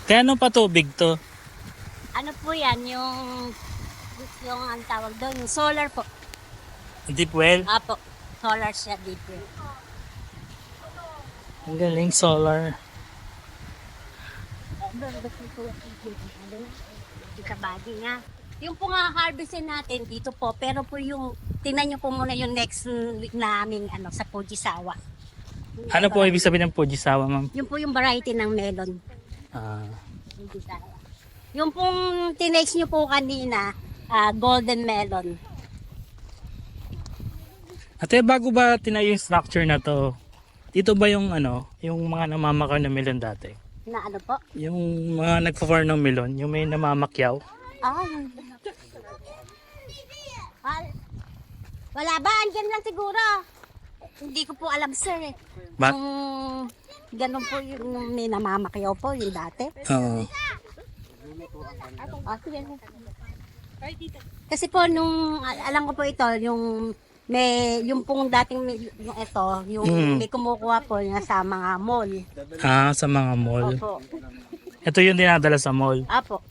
Kaya ano pa tubig to? Ano po yan, yung ang tawag doon, yung solar po. Deep well? Apo, solar siya dito. Ang galing, solar. Kabady nga. Yung po nga harvestin natin dito po, pero po yung, tingnan nyo po muna yung next week namin sa Fujisawa. Ano po ibig sabihin ng Fujisawa, ma'am? Yung po yung variety ng melon. Ah. Fujisawa. Yung pong tinex nyo po kanina, golden melon. Ate, bago ba tinayo yung structure na to, dito ba yung yung mga namamakyaw na melon dati? Na ano po? Yung mga nagpa-farm ng melon, yung may namamakyaw? Wala ba? Andyan lang siguro. Hindi ko po alam, sir. Bak? Ganun po yung may namamakyaw po yung dati. Oo. Kasi po nung alam ko po ito, yung pong dating yung ito, yung may kumukuha po niya sa mga mall. Ah, sa mga mall. Opo. Ito yung dinadala sa mall. Apo.